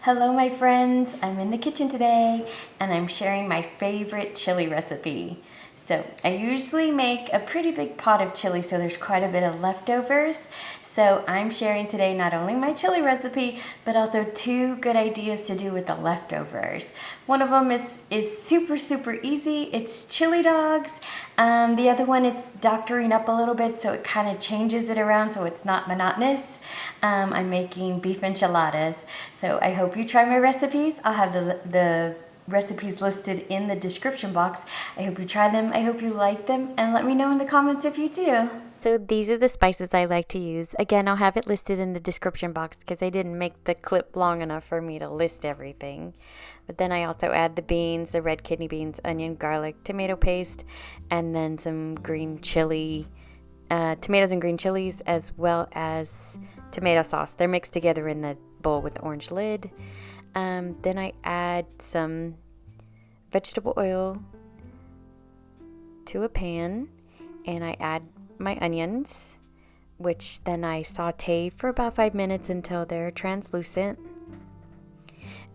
Hello my friends, I'm in the kitchen today and I'm sharing my favorite chili recipe. So I usually make a pretty big pot of chili, so there's quite a bit of leftovers. So I'm sharing today not only my chili recipe, but also two good ideas to do with the leftovers. One of them is super easy. It's chili dogs. The other one, it's doctoring up a little bit, so it kind of changes it around so it's not monotonous. I'm making beef enchiladas. So I hope you try my recipes. I'll have the recipes listed in the description box. I hope you try them, I hope you like them, and let me know in the comments if you do. So these are the spices I like to use. Again, I'll have it listed in the description box because I didn't make the clip long enough for me to list everything. But then I also add the beans, the red kidney beans, onion, garlic, tomato paste, and then some green chili, tomatoes and green chilies, as well as tomato sauce. They're mixed together in the bowl with the orange lid. Then I add some vegetable oil to a pan, and I add my onions, which then I saute for about 5 minutes until they're translucent.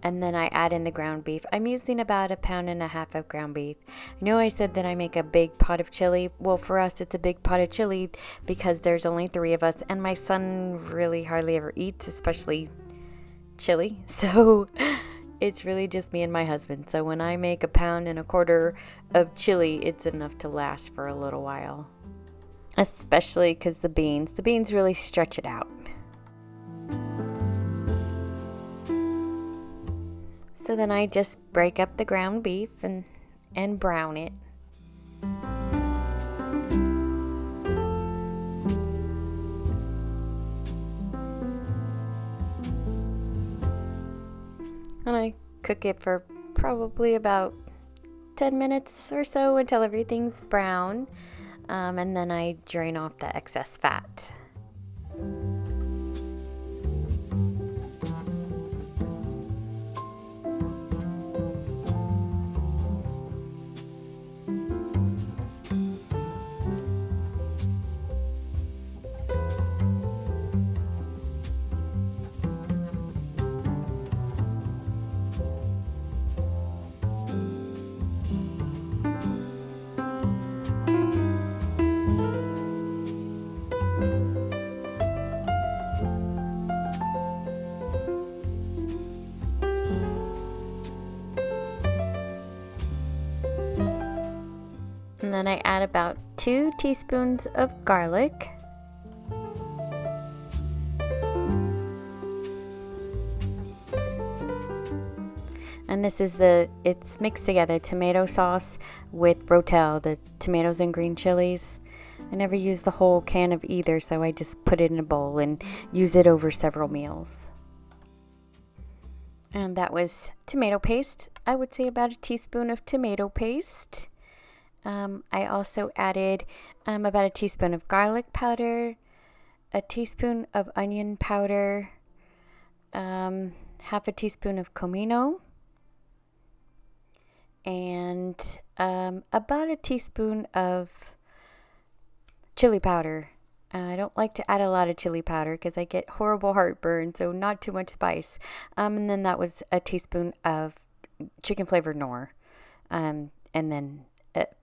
And then I add in the ground beef. I'm using about 1.5 pounds of ground beef. I know I said that I make a big pot of chili. Well, for us, it's a big pot of chili because there's only 3 of us, and my son really hardly ever eats, especially chili. So it's really just me and my husband. So when I make 1.25 pounds of chili, it's enough to last for a little while. Especially because the beans really stretch it out. So then I just break up the ground beef and brown it. And I cook it for probably about 10 minutes or so until everything's brown. And then I drain off the excess fat. And then I add about 2 teaspoons of garlic. And this is it's mixed together, tomato sauce with rotel, the tomatoes and green chilies. I never use the whole can of either, so I just put it in a bowl and use it over several meals. And that was tomato paste. I would say about 1 teaspoon of tomato paste. I also added about 1 teaspoon of garlic powder, 1 teaspoon of onion powder, 1/2 teaspoon of comino, and about 1 teaspoon of chili powder. I don't like to add a lot of chili powder because I get horrible heartburn, so not too much spice. And then that was 1 teaspoon of chicken flavored Knorr, and then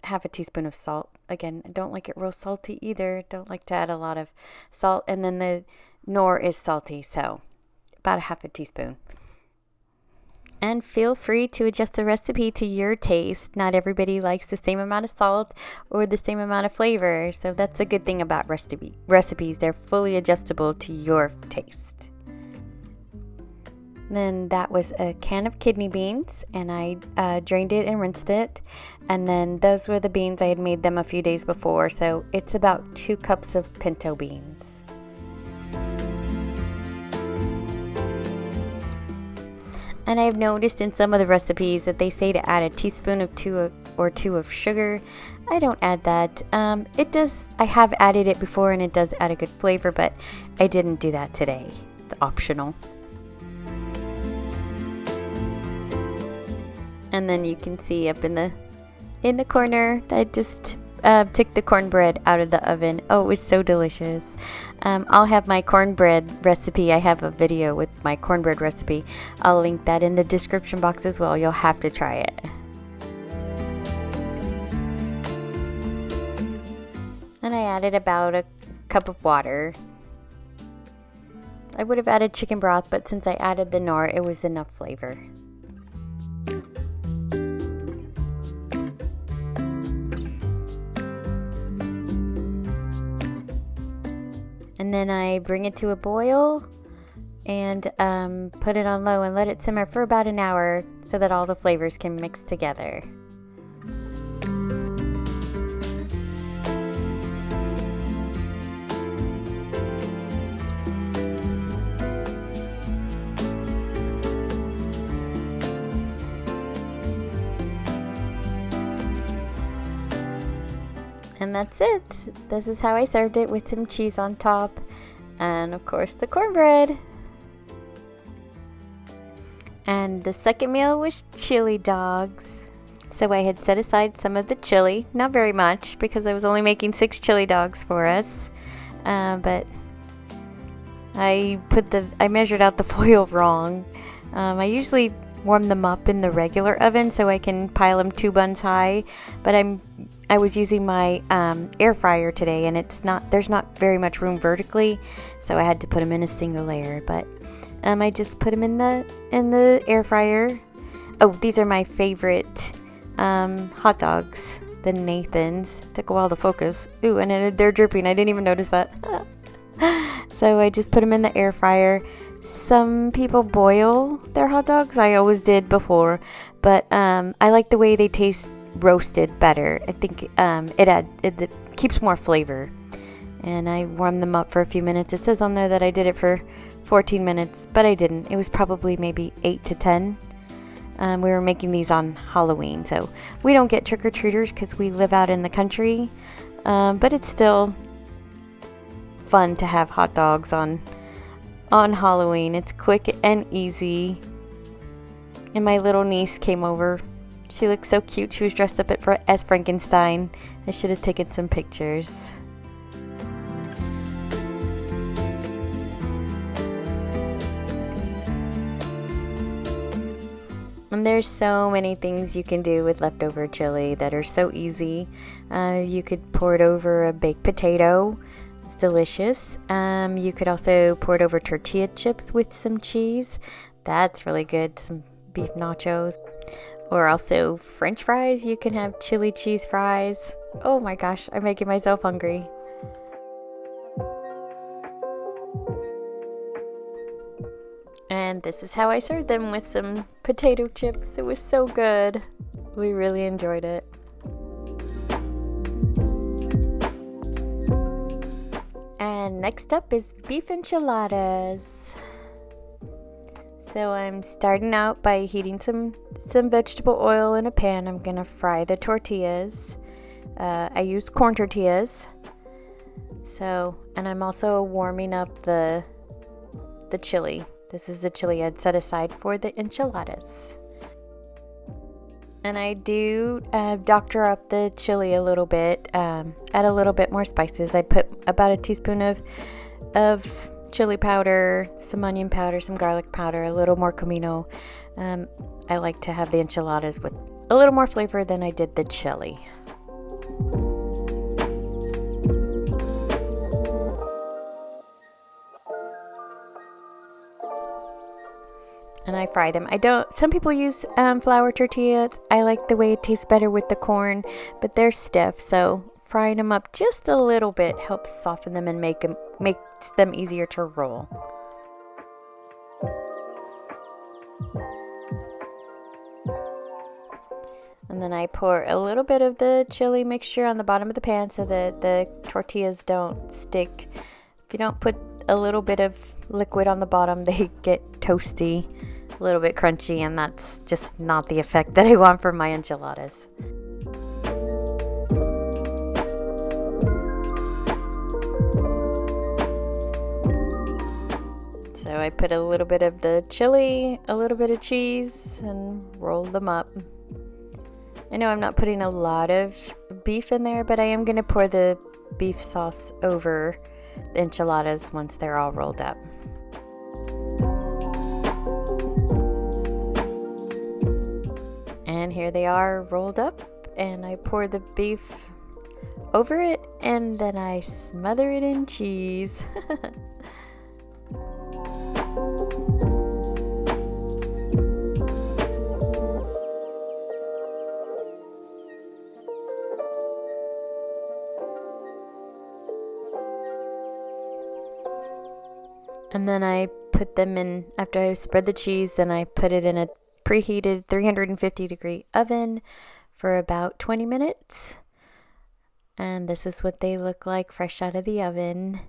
1/2 teaspoon of salt. Again, I don't like it real salty either. Don't like to add a lot of salt. And then the Knorr is salty, so about 1/2 teaspoon. And feel free to adjust the recipe to your taste. Not everybody likes the same amount of salt or the same amount of flavor. So that's a good thing about recipes. They're fully adjustable to your taste. Then that was a can of kidney beans, and I drained it and rinsed it. And then those were the beans. I had made them a few days before, so it's about 2 cups of pinto beans. And I've noticed in some of the recipes that they say to add 1 teaspoon or 2 of sugar. I don't add that. I have added it before, and it does add a good flavor, but I didn't do that today. It's optional. And then you can see up in the corner, I just took the cornbread out of the oven. Oh, it was so delicious. I'll have my cornbread recipe. I have a video with my cornbread recipe. I'll link that in the description box as well. You'll have to try it. And I added about a cup of water. I would have added chicken broth, but since I added the nor, it was enough flavor. And then I bring it to a boil and put it on low and let it simmer for about an hour so that all the flavors can mix together. And that's it. This is how I served it with some cheese on top and of course the cornbread. And the second meal was chili dogs. So I had set aside some of the chili, not very much because I was only making 6 chili dogs for us. But I measured out the foil wrong. I usually warm them up in the regular oven so I can pile them 2 buns high, but I was using my air fryer today, and there's not very much room vertically, so I had to put them in a single layer. But I just put them in the air fryer. Oh, these are my favorite hot dogs, the Nathan's. Took a while to focus. Ooh, and they're dripping. I didn't even notice that. So I just put them in the air fryer. Some people boil their hot dogs. I always did before, but I like the way they taste roasted better. I think it keeps more flavor. And I warmed them up for a few minutes. It says on there that I did it for 14 minutes, but I didn't. It was probably maybe 8 to 10. We were making these on Halloween, so we don't get trick-or-treaters because we live out in the country, but it's still fun to have hot dogs on Halloween. It's quick and easy. And my little niece came over. She looked so cute. She was dressed up as Frankenstein. I should have taken some pictures. And there's so many things you can do with leftover chili that are so easy. You could pour it over a baked potato. It's delicious. You could also pour it over tortilla chips with some cheese. That's really good. Some beef nachos. Or also French fries. You can have chili cheese fries. Oh my gosh, I'm making myself hungry. And this is how I served them, with some potato chips. It was so good. We really enjoyed it. And next up is beef enchiladas. So I'm starting out by heating some vegetable oil in a pan. I'm gonna fry the tortillas. I use corn tortillas. And I'm also warming up the chili. This is the chili I'd set aside for the enchiladas. And I do doctor up the chili a little bit, add a little bit more spices. I put about a teaspoon of chili powder, some onion powder, some garlic powder, a little more comino. I like to have the enchiladas with a little more flavor than I did the chili. And I fry them. Some people use flour tortillas. I like the way it tastes better with the corn, but they're stiff, so frying them up just a little bit helps soften them and makes them easier to roll. And then I pour a little bit of the chili mixture on the bottom of the pan so that the tortillas don't stick. If you don't put a little bit of liquid on the bottom, they get toasty, a little bit crunchy, and that's just not the effect that I want for my enchiladas. So I put a little bit of the chili, a little bit of cheese, and roll them up. I know I'm not putting a lot of beef in there, but I am going to pour the beef sauce over the enchiladas once they're all rolled up. And here they are rolled up, and I pour the beef over it, and then I smother it in cheese. And then I put them in, after I spread the cheese, then I put it in a preheated 350-degree oven for about 20 minutes. And this is what they look like fresh out of the oven.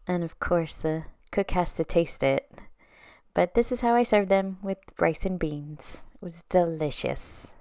And of course, the cook has to taste it. But this is how I serve them with rice and beans. It was delicious.